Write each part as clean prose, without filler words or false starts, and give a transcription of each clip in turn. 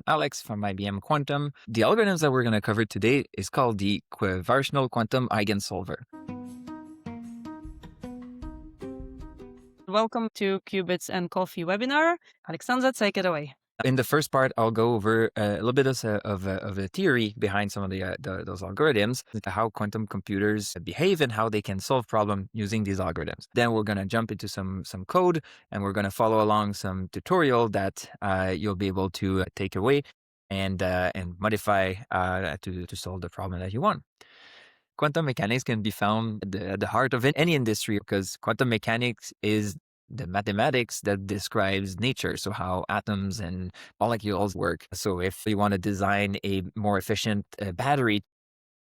Alex from IBM Quantum. The algorithms that we're going to cover today is called the Variational Quantum Eigensolver. Welcome to Qubits and Coffee webinar. Alexandre, take it away. In the first part, I'll go over a little bit of a theory behind some of those algorithms, how quantum computers behave and how they can solve problems using these algorithms. Then we're going to jump into some code, and we're going to follow along some tutorial that you'll be able to take away and modify to solve the problem that you want. Quantum mechanics can be found at the heart of any industry because quantum mechanics is the mathematics that describes nature, so how atoms and molecules work. So if you want to design a more efficient battery,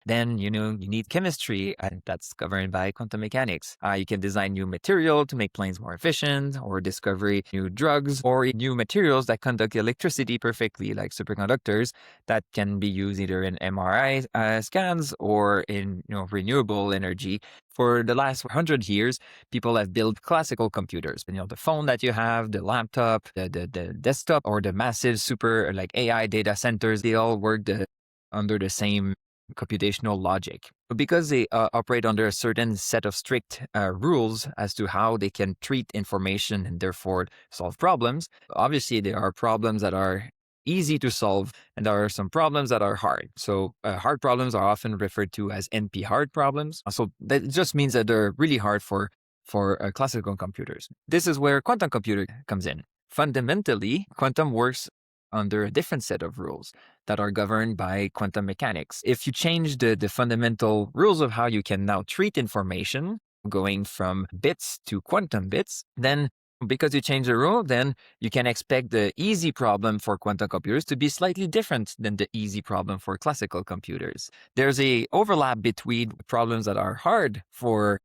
then you need chemistry, and that's governed by quantum mechanics. You can design new material to make planes more efficient, or discover new drugs or new materials that conduct electricity perfectly, like superconductors that can be used either in MRI scans or in renewable energy. For the last 100 years, people have built classical computers. The phone that you have, the laptop, the desktop, or the massive super AI data centers, they all work under the same computational logic. But because they operate under a certain set of strict rules as to how they can treat information and therefore solve problems, obviously there are problems that are easy to solve and there are some problems that are hard. So hard problems are often referred to as NP-hard problems. So that just means that they're really hard for classical computers. This is where quantum computer comes in. Fundamentally, quantum works under a different set of rules that are governed by quantum mechanics. If you change the fundamental rules of how you can now treat information, going from bits to quantum bits, then because you change the rule, then you can expect the easy problem for quantum computers to be slightly different than the easy problem for classical computers. There's a overlap between problems that are hard for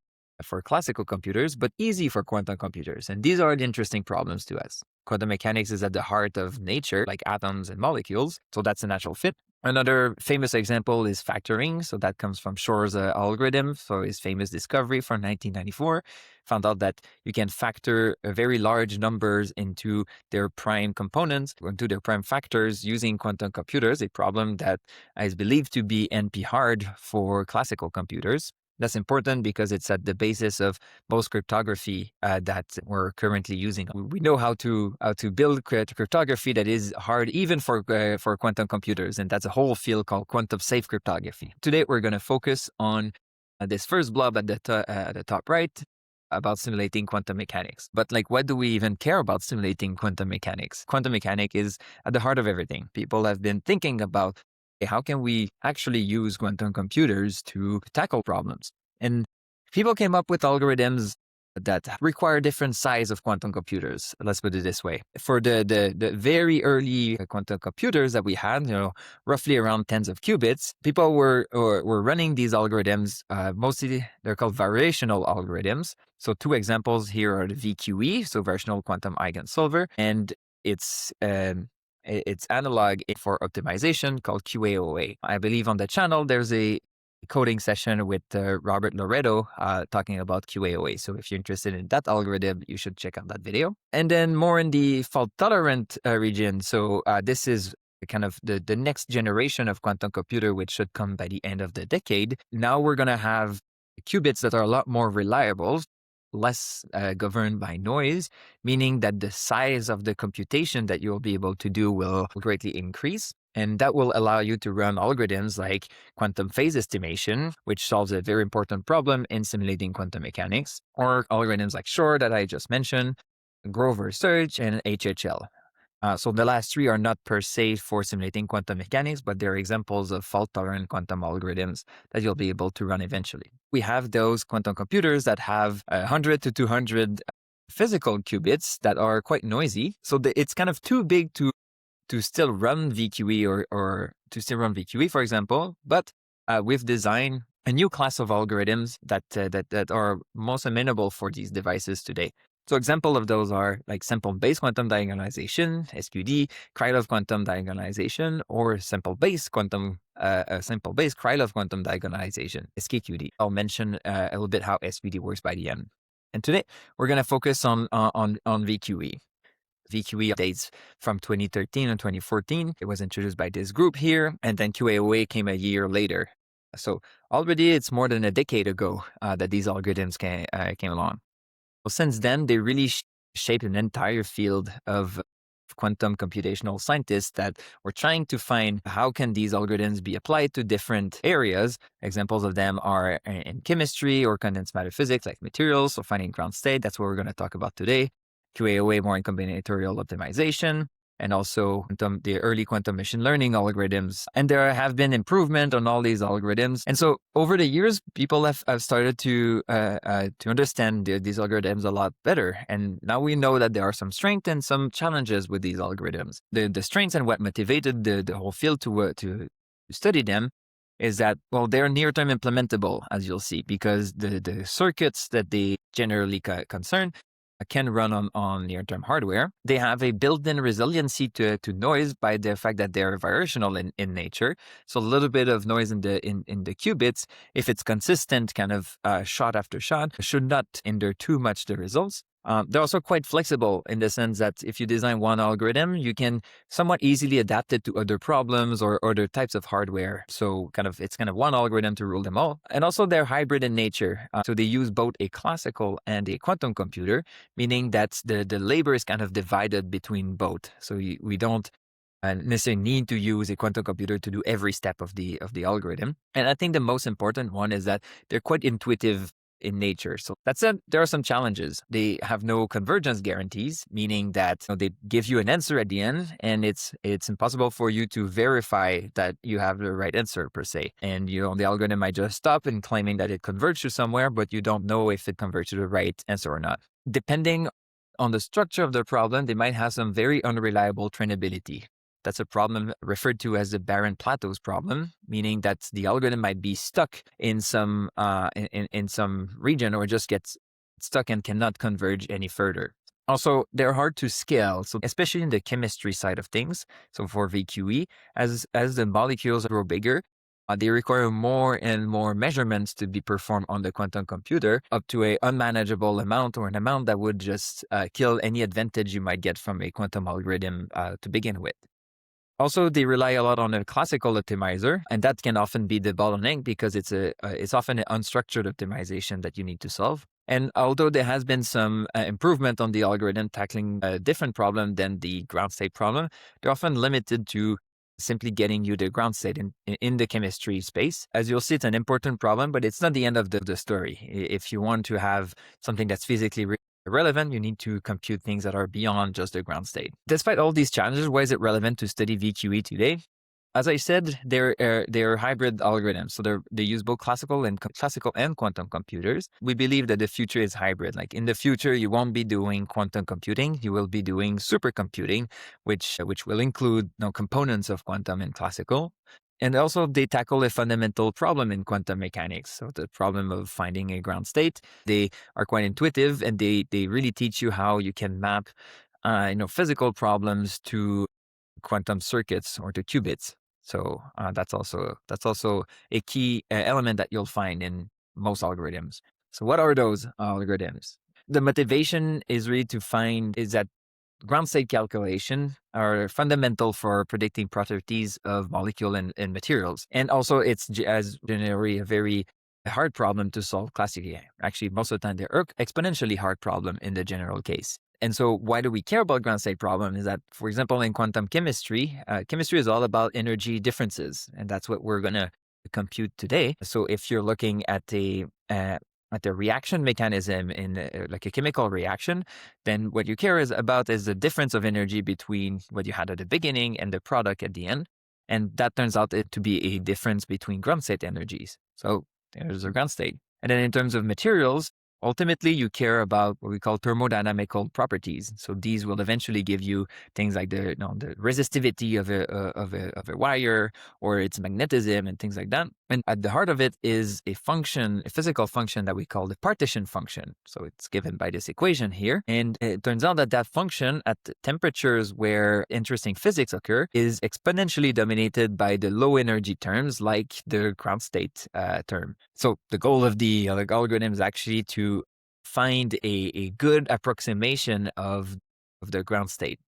classical computers, but easy for quantum computers. And these are the interesting problems to us. Quantum mechanics is at the heart of nature, like atoms and molecules. So that's a natural fit. Another famous example is factoring. So that comes from Shor's algorithm. So his famous discovery from 1994 found out that you can factor very large numbers into their prime components, into their prime factors using quantum computers, a problem that is believed to be NP-hard for classical computers. That's important because it's at the basis of most cryptography that we're currently using. We know how to build cryptography that is hard even for quantum computers, and that's a whole field called quantum safe cryptography. Today we're going to focus on this first blob at the top right about simulating quantum mechanics. But what do we even care about simulating quantum mechanics? Quantum mechanics is at the heart of everything. People have been thinking about how can we actually use quantum computers to tackle problems? And people came up with algorithms that require different size of quantum computers. Let's put it this way. For the very early quantum computers that we had, roughly around tens of qubits, people were running these algorithms. Mostly they're called variational algorithms. So two examples here are the VQE, so Variational Quantum Eigensolver, and its analog for optimization called QAOA. I believe on the channel there's a coding session with Robert Loretto talking about QAOA. So if you're interested in that algorithm, you should check out that video. And then more in the fault-tolerant region. So this is kind of the next generation of quantum computer, which should come by the end of the decade. Now we're going to have qubits that are a lot more reliable, less governed by noise, meaning that the size of the computation that you'll be able to do will greatly increase. And that will allow you to run algorithms like quantum phase estimation, which solves a very important problem in simulating quantum mechanics, or algorithms like Shor that I just mentioned, Grover search, and HHL. So the last three are not per se for simulating quantum mechanics, but they're examples of fault-tolerant quantum algorithms that you'll be able to run eventually. We have those quantum computers that have 100 to 200 physical qubits that are quite noisy. So it's kind of too big to still run VQE or to still run VQE, for example. But we've designed a new class of algorithms that are most amenable for these devices today. So example of those are like sample-based quantum diagonalization, SQD, Krylov quantum diagonalization, or sample-based Krylov quantum diagonalization, SKQD. I'll mention a little bit how SQD works by the end. And today we're going to focus on VQE. VQE dates from 2013 and 2014. It was introduced by this group here, and then QAOA came a year later. So already it's more than a decade ago that these algorithms came along. Well, since then, they really shaped an entire field of quantum computational scientists that were trying to find how can these algorithms be applied to different areas. Examples of them are in chemistry or condensed matter physics, like materials, so finding ground state. That's what we're going to talk about today. QAOA more in combinatorial optimization, and also the early quantum machine learning algorithms. And there have been improvement on all these algorithms. And so over the years, people have started to understand these algorithms a lot better. And now we know that there are some strengths and some challenges with these algorithms. The strengths and what motivated the whole field to study them is that, well, they're near-term implementable, as you'll see, because the circuits that they generally concern can run on near-term hardware. They have a built-in resiliency to noise by the fact that they're variational in nature. So a little bit of noise in the qubits, if it's consistent, kind of shot after shot, should not hinder too much the results. They're also quite flexible in the sense that if you design one algorithm, you can somewhat easily adapt it to other problems or other types of hardware. So it's kind of one algorithm to rule them all. And also they're hybrid in nature. So they use both a classical and a quantum computer, meaning that the labor is kind of divided between both. So we don't necessarily need to use a quantum computer to do every step of the algorithm. And I think the most important one is that they're quite intuitive in nature. So that said, there are some challenges. They have no convergence guarantees, meaning that they give you an answer at the end, and it's impossible for you to verify that you have the right answer per se. And the algorithm might just stop in claiming that it converged to somewhere, but you don't know if it converged to the right answer or not. Depending on the structure of the problem, they might have some very unreliable trainability. That's a problem referred to as the Baron-Plato's problem, meaning that the algorithm might be stuck in some in some region or just gets stuck and cannot converge any further. Also, they're hard to scale, so especially in the chemistry side of things. So for VQE, as the molecules grow bigger, they require more and more measurements to be performed on the quantum computer, up to an unmanageable amount or an amount that would just kill any advantage you might get from a quantum algorithm to begin with. Also, they rely a lot on a classical optimizer, and that can often be the bottleneck because it's often an unstructured optimization that you need to solve. And although there has been some improvement on the algorithm tackling a different problem than the ground state problem, they're often limited to simply getting you the ground state in the chemistry space. As you'll see, it's an important problem, but it's not the end of the story. If you want to have something that's physically relevant, you need to compute things that are beyond just the ground state. Despite all these challenges, why is it relevant to study VQE today? As I said, they're hybrid algorithms. So they use both classical and quantum computers. We believe that the future is hybrid. Like in the future, you won't be doing quantum computing. You will be doing supercomputing, which will include components of quantum and classical. And also, they tackle a fundamental problem in quantum mechanics. So the problem of finding a ground state. They are quite intuitive, and they really teach you how you can map, physical problems to quantum circuits or to qubits. So that's also a key element that you'll find in most algorithms. So what are those algorithms? The motivation is really is that ground state calculation are fundamental for predicting properties of molecule and materials. And also it's as generally a very hard problem to solve classically. Actually, most of the time they're exponentially hard problem in the general case. And so why do we care about ground state problem is that, for example, in quantum chemistry, chemistry is all about energy differences. And that's what we're going to compute today. So if you're looking at the reaction mechanism in like a chemical reaction, then what you care about is the difference of energy between what you had at the beginning and the product at the end. And that turns out to be a difference between ground state energies. So there's a ground state. And then in terms of materials, ultimately, you care about what we call thermodynamical properties. So these will eventually give you things like the resistivity of a wire or its magnetism and things like that. And at the heart of it is a physical function that we call the partition function. So it's given by this equation here. And it turns out that function at temperatures where interesting physics occur is exponentially dominated by the low energy terms like the ground state term. So the goal of the algorithm is actually to find a good approximation of of the ground state.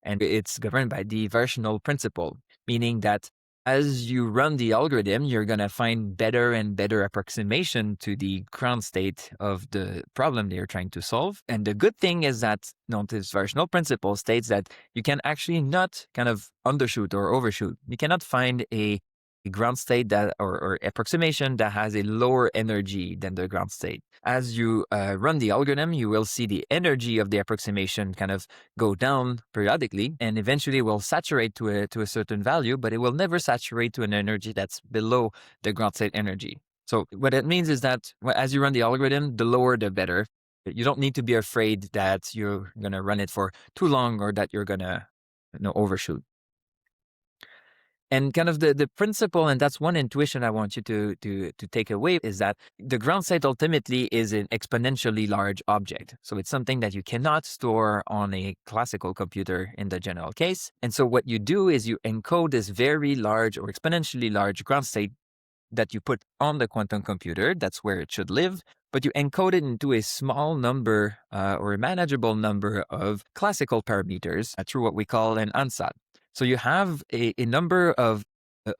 And it's governed by the variational principle, meaning that as you run the algorithm, you're going to find better and better approximation to the ground state of the problem that you're trying to solve. And the good thing is that this variational principle states that you can actually not kind of undershoot or overshoot. You cannot find a ground state that or approximation that has a lower energy than the ground state. As you run the algorithm, you will see the energy of the approximation kind of go down periodically, and eventually will saturate to a certain value, but it will never saturate to an energy that's below the ground state energy. So what it means is that as you run the algorithm, the lower the better. You don't need to be afraid that you're going to run it for too long or that you're going to overshoot. And kind of the principle, and that's one intuition I want you to take away, is that the ground state ultimately is an exponentially large object. So it's something that you cannot store on a classical computer in the general case. And so what you do is you encode this very large or exponentially large ground state that you put on the quantum computer. That's where it should live. But you encode it into a small number or a manageable number of classical parameters through what we call an ansatz. So you have a number of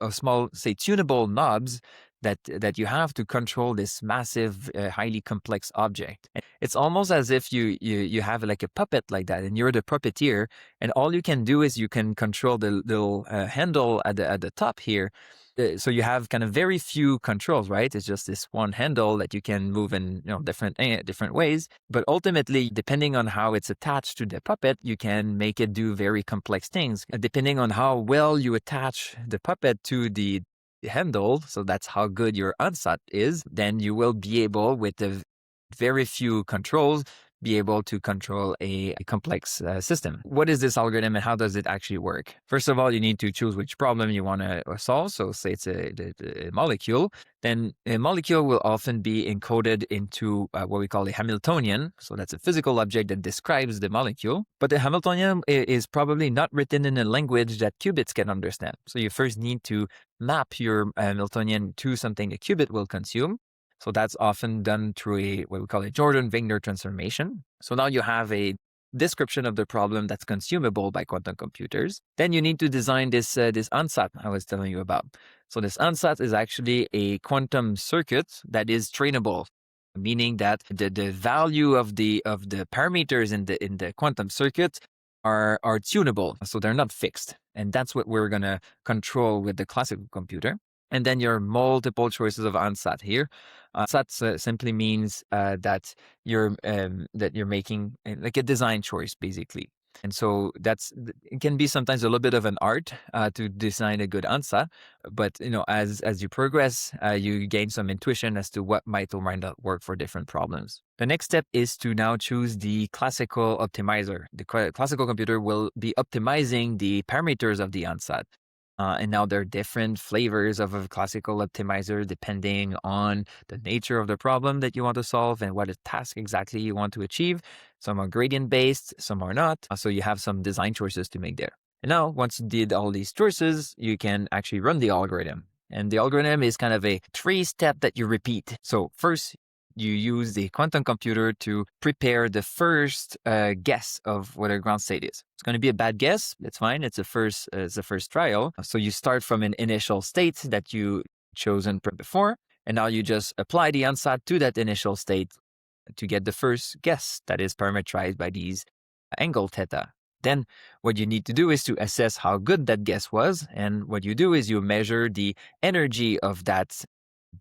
small, say, tunable knobs that you have to control this massive, highly complex object. It's almost as if you have like a puppet like that, and you're the puppeteer, and all you can do is you can control the little handle at the top here. So you have kind of very few controls, right? It's just this one handle that you can move in different ways. But ultimately, depending on how it's attached to the puppet, you can make it do very complex things. Depending on how well you attach the puppet to the handle, so that's how good your ansatz is, then you will be able, with the very few controls, be able to control a complex system. What is this algorithm and how does it actually work? First of all, you need to choose which problem you want to solve. So say it's a molecule, then a molecule will often be encoded into what we call a Hamiltonian. So that's a physical object that describes the molecule. But the Hamiltonian is probably not written in a language that qubits can understand. So you first need to map your Hamiltonian to something a qubit will consume. So that's often done through what we call a Jordan-Wigner transformation. So now you have a description of the problem that's consumable by quantum computers. Then you need to design this ansatz I was telling you about. So this ansatz is actually a quantum circuit that is trainable, meaning that the value of the parameters in the quantum circuit are tunable, so they're not fixed. And that's what we're going to control with the classical computer. And then your multiple choices of ansatz here. Ansatz simply means that you're making like a design choice, basically. And so it can be sometimes a little bit of an art to design a good ansatz. But as you progress, you gain some intuition as to what might or might not work for different problems. The next step is to now choose the classical optimizer. The classical computer will be optimizing the parameters of the ansatz. And now there are different flavors of a classical optimizer depending on the nature of the problem that you want to solve and what task exactly you want to achieve. Some are gradient based, some are not. So you have some design choices to make there. And now, once you did all these choices, you can actually run the algorithm. And the algorithm is kind of a 3-step that you repeat. So first, you use the quantum computer to prepare the first guess of what a ground state is. It's going to be a bad guess. That's fine. It's a first trial. So you start from an initial state that you chosen before, and now you just apply the ansatz to that initial state to get the first guess that is parameterized by these angle theta. Then what you need to do is to assess how good that guess was. And what you do is you measure the energy of that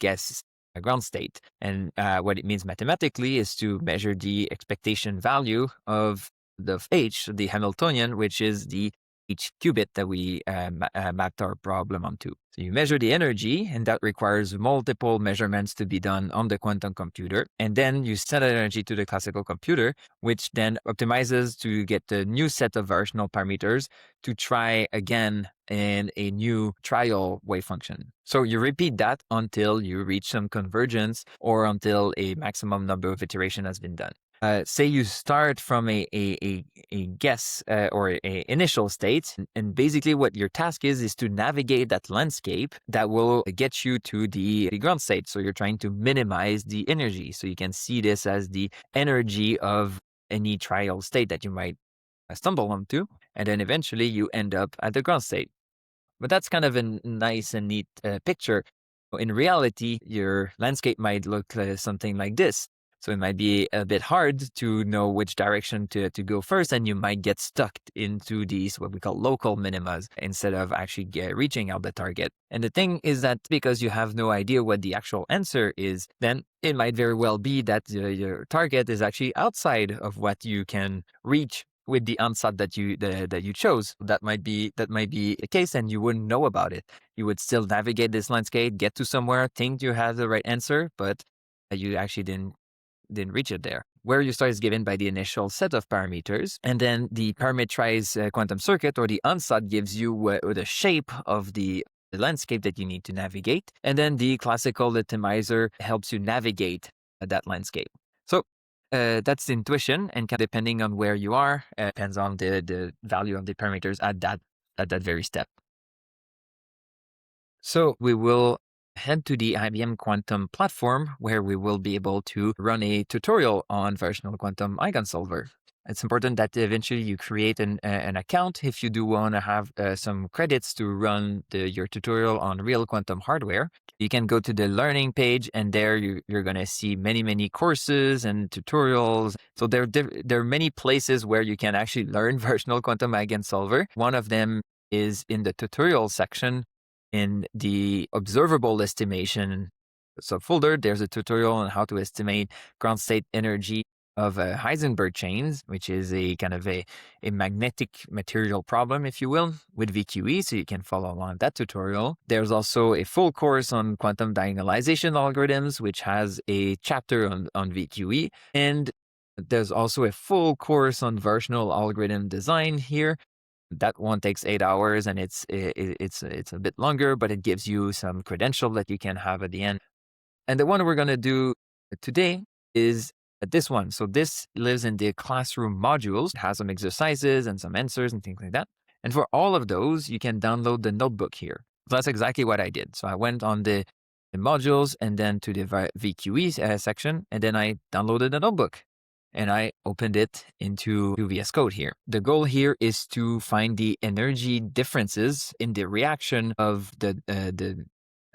guess ground state. And what it means mathematically is to measure the expectation value of the H, the Hamiltonian, which is the H qubit that we mapped our problem onto. So you measure the energy, and that requires multiple measurements to be done on the quantum computer. And then you send that energy to the classical computer, which then optimizes to get the new set of variational parameters to try again in a new trial wave function. So you repeat that until you reach some convergence or until a maximum number of iterations has been done. Say you start from a guess or a initial state, and basically what your task is to navigate that landscape that will get you to the ground state. So you're trying to minimize the energy. So you can see this as the energy of any trial state that you might stumble onto, and then eventually you end up at the ground state. But that's kind of a nice and neat picture. In reality, your landscape might look something like this. So it might be a bit hard to know which direction to go first, and you might get stuck into these what we call local minimas instead of actually reaching out the target. And the thing is that because you have no idea what the actual answer is, then it might very well be that your target is actually outside of what you can reach with the ansatz that you chose. That might be the case, and you wouldn't know about it. You would still navigate this landscape, get to somewhere, think you have the right answer, but you actually didn't reach it there. Where you start is given by the initial set of parameters, and then the parameterized quantum circuit or the ansatz gives you the shape of the landscape that you need to navigate, and then the classical optimizer helps you navigate that landscape. So that's the intuition, and depending on where you are, depends on the value of the parameters at that very step. So we will head to the IBM Quantum platform, where we will be able to run a tutorial on Variational Quantum Eigensolver. It's important that eventually you create an account if you do want to have some credits to run your tutorial on real quantum hardware. You can go to the learning page, and there you're going to see many courses and tutorials. So there are many places where you can actually learn Variational Quantum Eigensolver. One of them is in the tutorial section. In the observable estimation subfolder, there's a tutorial on how to estimate ground state energy of Heisenberg chains, which is a kind of a magnetic material problem, if you will, with VQE, so you can follow along that tutorial. There's also a full course on quantum diagonalization algorithms, which has a chapter on VQE, and there's also a full course on variational algorithm design here. That one takes 8 hours, and it's a bit longer, but it gives you some credential that you can have at the end. And the one we're going to do today is this one. So this lives in the classroom modules. It has some exercises and some answers and things like that. And for all of those, you can download the notebook here. So that's exactly what I did. So I went on the modules and then to the VQE section, and then I downloaded the notebook. And I opened it into VS Code here. The goal here is to find the energy differences in the reaction of the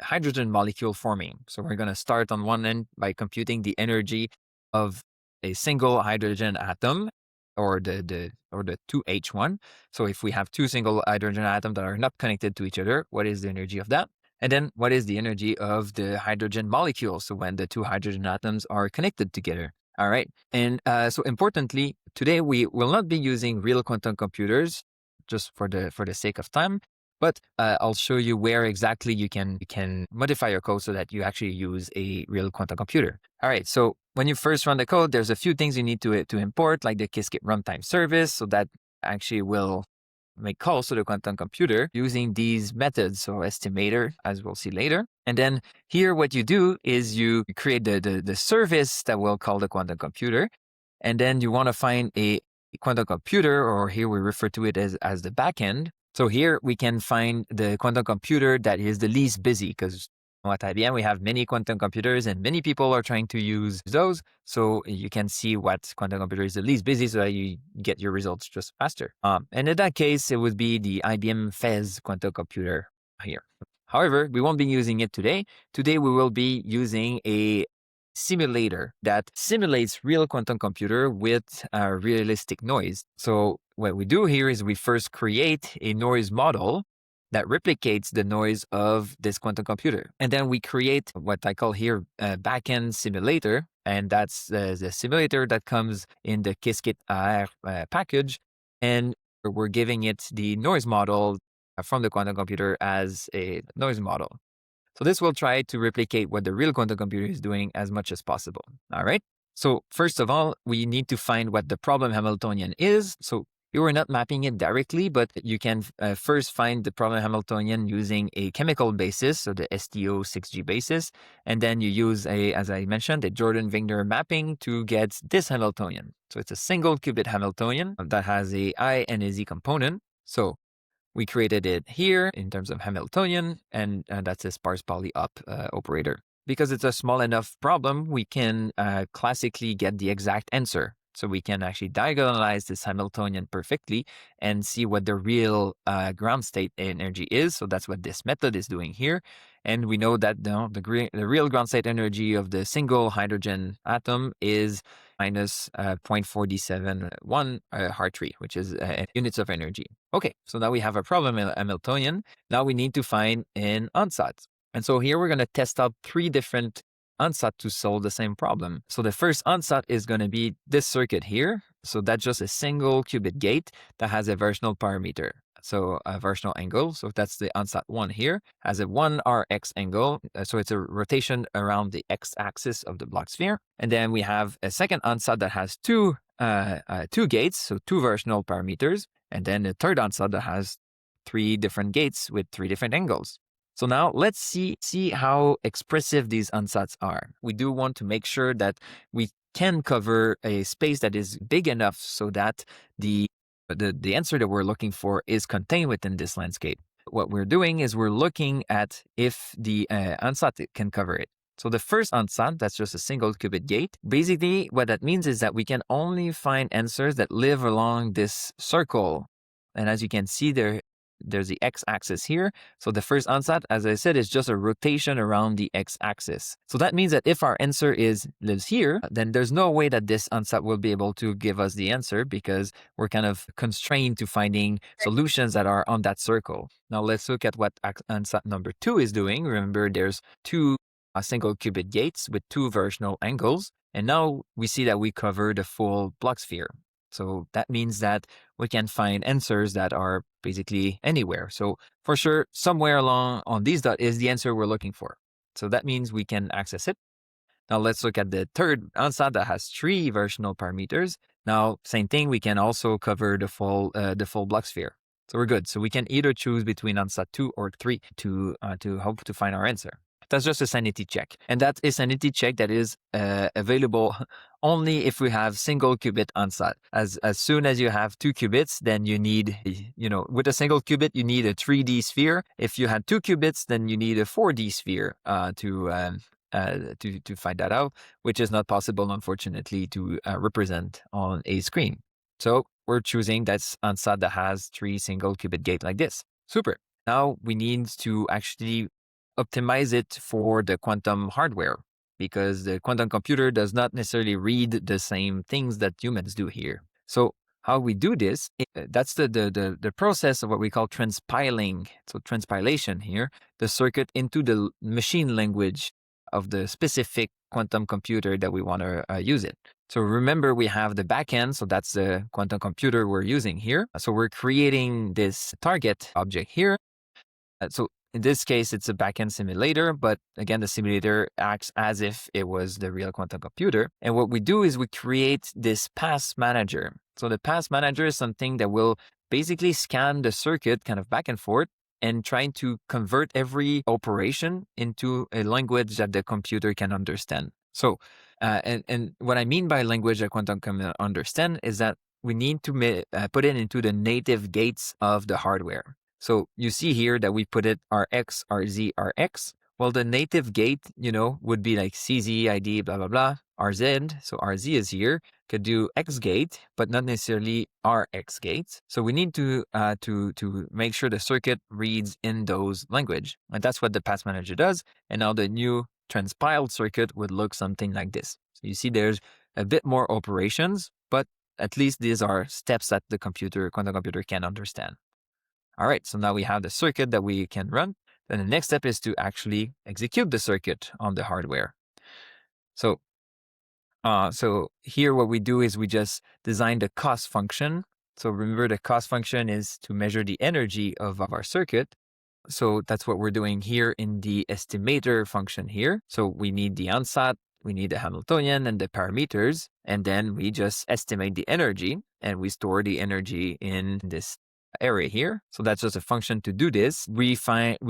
hydrogen molecule forming. So we're going to start on one end by computing the energy of a single hydrogen atom, or the 2H1. So if we have two single hydrogen atoms that are not connected to each other, what is the energy of that? And then what is the energy of the hydrogen molecule? So when the two hydrogen atoms are connected together. All right. And so importantly, today we will not be using real quantum computers just for the sake of time, but I'll show you where exactly you can modify your code so that you actually use a real quantum computer. All right. So when you first run the code, there's a few things you need to import, like the Qiskit runtime service. So that actually will make calls to the quantum computer using these methods, so estimator, as we'll see later. And then here what you do is you create the service that we'll call the quantum computer. And then you want to find a quantum computer, or here we refer to it as the backend. So here we can find the quantum computer that is the least busy, because at IBM we have many quantum computers and many people are trying to use those. So you can see what quantum computer is the least busy so that you get your results just faster. And in that case, it would be the IBM FES quantum computer here. However, we won't be using it today. Today we will be using a simulator that simulates real quantum computer with realistic noise. So what we do here is we first create a noise model that replicates the noise of this quantum computer. And then we create what I call here a backend simulator. And that's the simulator that comes in the Qiskit AR package. And we're giving it the noise model from the quantum computer as a noise model. So this will try to replicate what the real quantum computer is doing as much as possible. All right. So first of all, we need to find what the problem Hamiltonian is. So you are not mapping it directly, but you can first find the problem Hamiltonian using a chemical basis, so the STO6G basis. And then you use as I mentioned, a Jordan-Wigner mapping to get this Hamiltonian. So it's a single qubit Hamiltonian that has a I and a Z component. So we created it here in terms of Hamiltonian, and that's a sparse Pauli up operator. Because it's a small enough problem, we can classically get the exact answer. So we can actually diagonalize this Hamiltonian perfectly and see what the real ground state energy is. So that's what this method is doing here. And we know that the real ground state energy of the single hydrogen atom is minus 0.4d71 Hartree, which is units of energy. Okay, so now we have a problem in Hamiltonian. Now we need to find an ansatz. And so here we're going to test out 3 different ansatz to solve the same problem. So the first ansatz is going to be this circuit here. So that's just a single qubit gate that has a variational parameter. So a variational angle. So that's the ansatz 1 here, has a 1 Rx angle. So it's a rotation around the x-axis of the Bloch sphere. And then we have a second ansatz that has two gates, so 2 variational parameters. And then a third ansatz that has 3 different gates with 3 different angles. So now let's see how expressive these ansatz are. We do want to make sure that we can cover a space that is big enough so that the answer that we're looking for is contained within this landscape. What we're doing is we're looking at if the ansatz can cover it. So the first ansatz, that's just a single qubit gate. Basically, what that means is that we can only find answers that live along this circle. And as you can see there's the x-axis here. So the first ansatz, as I said, is just a rotation around the x-axis. So that means that if our answer lives here, then there's no way that this ansatz will be able to give us the answer because we're kind of constrained to finding solutions that are on that circle. Now let's look at what ansatz number 2 is doing. Remember, there's 2 single qubit gates with 2 variational angles. And now we see that we cover the full Bloch sphere. So that means that we can find answers that are basically anywhere. So for sure, somewhere along on these dots is the answer we're looking for. So that means we can access it. Now let's look at the third ansatz that has 3 variational parameters. Now, same thing, we can also cover the full Bloch sphere. So we're good. So we can either choose between ansatz 2 or 3 to hope to find our answer. That's just a sanity check. And that is a sanity check that is available only if we have single qubit ansatz. As soon as you have 2 qubits, then you need, with a single qubit, you need a 3D sphere. If you had 2 qubits, then you need a 4D sphere to find that out, which is not possible, unfortunately, to represent on a screen. So we're choosing that ansatz that has 3 single qubit gate like this. Super. Now we need to actually optimize it for the quantum hardware because the quantum computer does not necessarily read the same things that humans do here. So how we do this, that's the process of what we call transpiling. So transpilation here, the circuit into the machine language of the specific quantum computer that we want to use it. So remember, we have the backend, so that's the quantum computer we're using here. So we're creating this target object here. So in this case, it's a backend simulator, but again, the simulator acts as if it was the real quantum computer. And what we do is we create this path manager. So the path manager is something that will basically scan the circuit kind of back and forth and trying to convert every operation into a language that the computer can understand. So, and what I mean by language that quantum can understand is that we need to put it into the native gates of the hardware. So you see here that we put it Rx, Rz, Rx. Well, the native gate, would be like CZ, ID, blah, blah, blah, RZ. So RZ is here, could do X gate, but not necessarily Rx gate. So we need to make sure the circuit reads in those language. And that's what the path manager does. And now the new transpiled circuit would look something like this. So you see there's a bit more operations, but at least these are steps that the quantum computer can understand. All right, so now we have the circuit that we can run. Then the next step is to actually execute the circuit on the hardware. So here what we do is we just design the cost function. So remember, the cost function is to measure the energy of our circuit. So that's what we're doing here in the estimator function here. So we need the ansatz, we need the Hamiltonian and the parameters, and then we just estimate the energy and we store the energy in this area here. So that's just a function to do this. We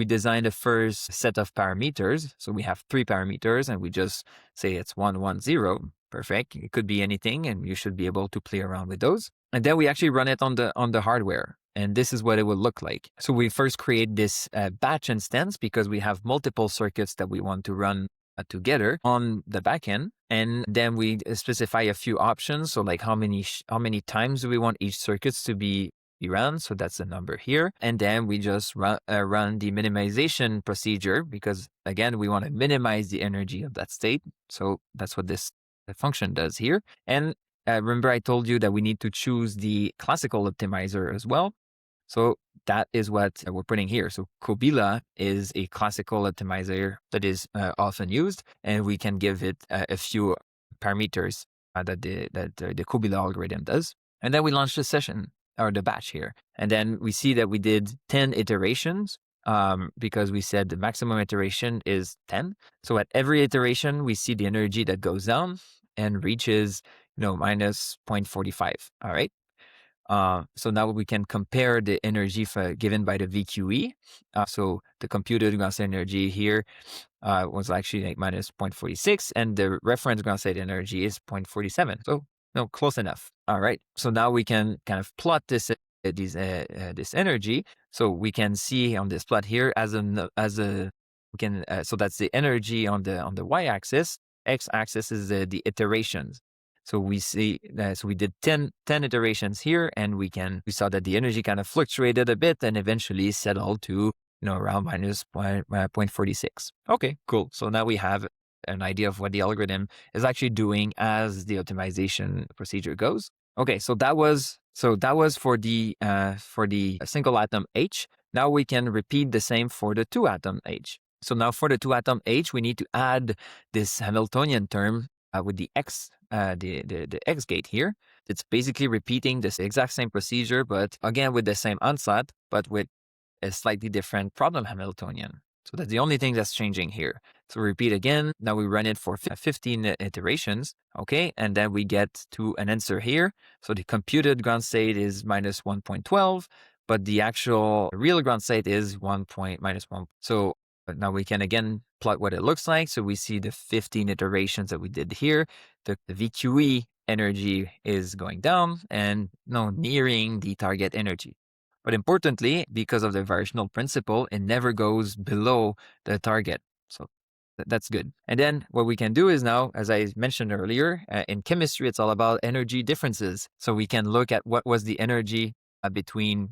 design the first set of parameters. So we have 3 parameters and we just say it's 1, 1, 0. Perfect. It could be anything and you should be able to play around with those. And then we actually run it on the hardware. And this is what it will look like. So we first create this batch instance because we have multiple circuits that we want to run together on the backend, and then we specify a few options. So like how many times do we want each circuits to be run? So that's the number here, and then we just run the minimization procedure, because again we want to minimize the energy of that state. So that's what this function does here. And remember I told you that we need to choose the classical optimizer as well. So that is what we're putting here. So Kobila is a classical optimizer that is often used, and we can give it a few parameters that the Kobila algorithm does. And then we launch the session or the batch here. And then we see that we did 10 iterations because we said the maximum iteration is 10. So at every iteration, we see the energy that goes down and reaches, minus 0.45. All right. So now we can compare the energy given by the VQE. So the computed ground state energy here was actually like minus 0.46, and the reference ground state energy is 0.47. So close enough. All right. So now we can kind of plot this energy. So we can see on this plot here so that's the energy on the y-axis. X-axis is the iterations. So we see, so we did 10 iterations here, and we saw that the energy kind of fluctuated a bit and eventually settled to, around minus 0.46. Okay, cool. So now we have an idea of what the algorithm is actually doing as the optimization procedure goes. Okay, so that was for the single atom H. Now we can repeat the same for the 2 atom H. So now for the 2 atom H, we need to add this Hamiltonian term with the X, the X gate here. It's basically repeating this exact same procedure, but again with the same ansatz, but with a slightly different problem Hamiltonian. So that's the only thing that's changing here. So repeat again. Now we run it for 15 iterations, okay? And then we get to an answer here. So the computed ground state is minus 1.12, but the actual real ground state is minus 1. So now we can again plot what it looks like. So we see the 15 iterations that we did here. The VQE energy is going down and nearing the target energy. But importantly, because of the variational principle, it never goes below the target. So that's good. And then what we can do is now, as I mentioned earlier, in chemistry, it's all about energy differences. So we can look at what was the energy between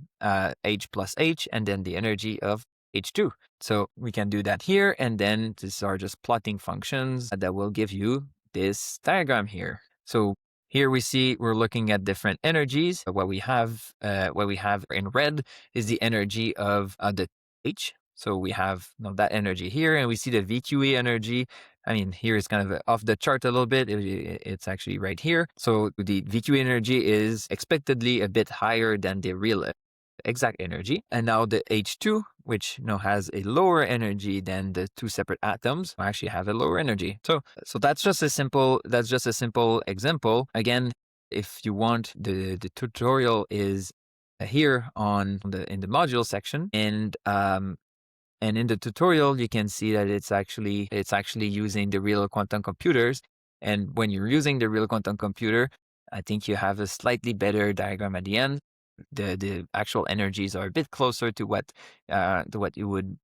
H plus H and then the energy of H2. So we can do that here. And then these are just plotting functions that will give you this diagram here. So here we see we're looking at different energies. What we have in red is the energy of the H. So we have that energy here, and we see the VQE energy. I mean, here is kind of off the chart a little bit. It's actually right here. So the VQE energy is expectedly a bit higher than the real exact energy. And now the H2, which has a lower energy than the 2 separate atoms, actually have a lower energy. So that's just a simple example. Again, if you want, the tutorial is here in the module section, and in the tutorial you can see that it's actually using the real quantum computers. And when you're using the real quantum computer, I think you have a slightly better diagram at the end. The actual energies are a bit closer to what you would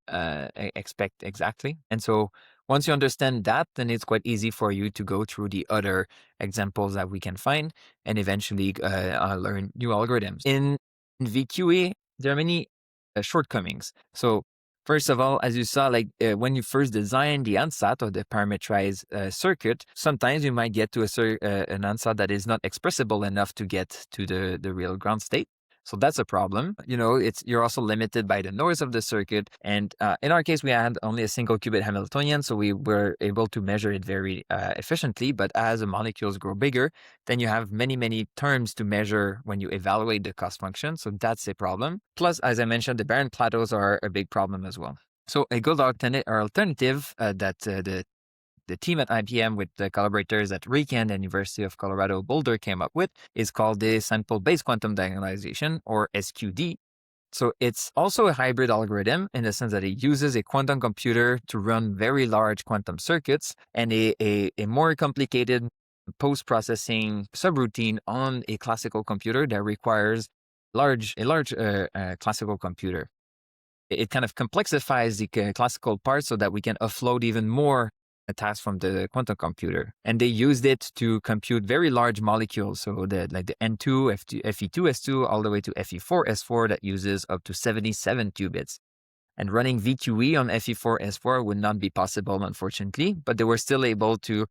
expect exactly. And so once you understand that, then it's quite easy for you to go through the other examples that we can find and eventually learn new algorithms. In VQE, there are many shortcomings. So first of all, as you saw, when you first design the ansatz or the parametrized circuit, sometimes you might get to an ansatz that is not expressible enough to get to the real ground state. So that's a problem. You're also limited by the noise of the circuit. And in our case, we had only a single qubit Hamiltonian, so we were able to measure it very efficiently. But as the molecules grow bigger, then you have many, many terms to measure when you evaluate the cost function. So that's a problem. Plus, as I mentioned, the barren plateaus are a big problem as well. So a good alternative that the team at IBM with the collaborators at RIKE and the University of Colorado Boulder came up with is called the sample-based quantum diagonalization, or SQD. So it's also a hybrid algorithm in the sense that it uses a quantum computer to run very large quantum circuits and a more complicated post-processing subroutine on a classical computer that requires a large classical computer. It kind of complexifies the classical part so that we can offload even more a task from the quantum computer, and they used it to compute very large molecules. So like the N2, Fe2S2, all the way to Fe4S4 that uses up to 77 qubits. And running VQE on Fe4S4 would not be possible, unfortunately, but they were still able to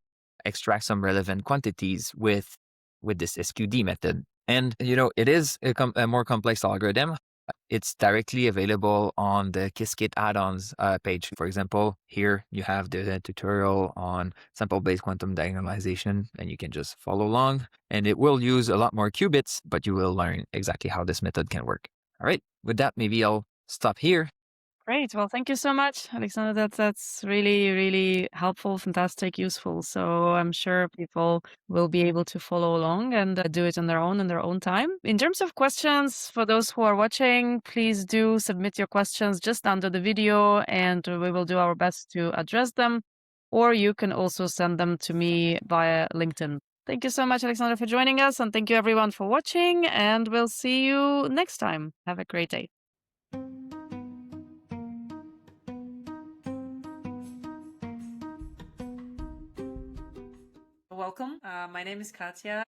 extract some relevant quantities with this SQD method. And, it is a more complex algorithm. It's directly available on the Qiskit add-ons page. For example, here you have the tutorial on sample-based quantum diagonalization, and you can just follow along. And it will use a lot more qubits, but you will learn exactly how this method can work. All right, with that, maybe I'll stop here. Great. Well, thank you so much, Alexander. That's really, really helpful, fantastic, useful. So I'm sure people will be able to follow along and do it on their own time. In terms of questions, for those who are watching, please do submit your questions just under the video, and we will do our best to address them. Or you can also send them to me via LinkedIn. Thank you so much, Alexander, for joining us, and thank you everyone for watching, and we'll see you next time. Have a great day. Welcome. My name is Katja.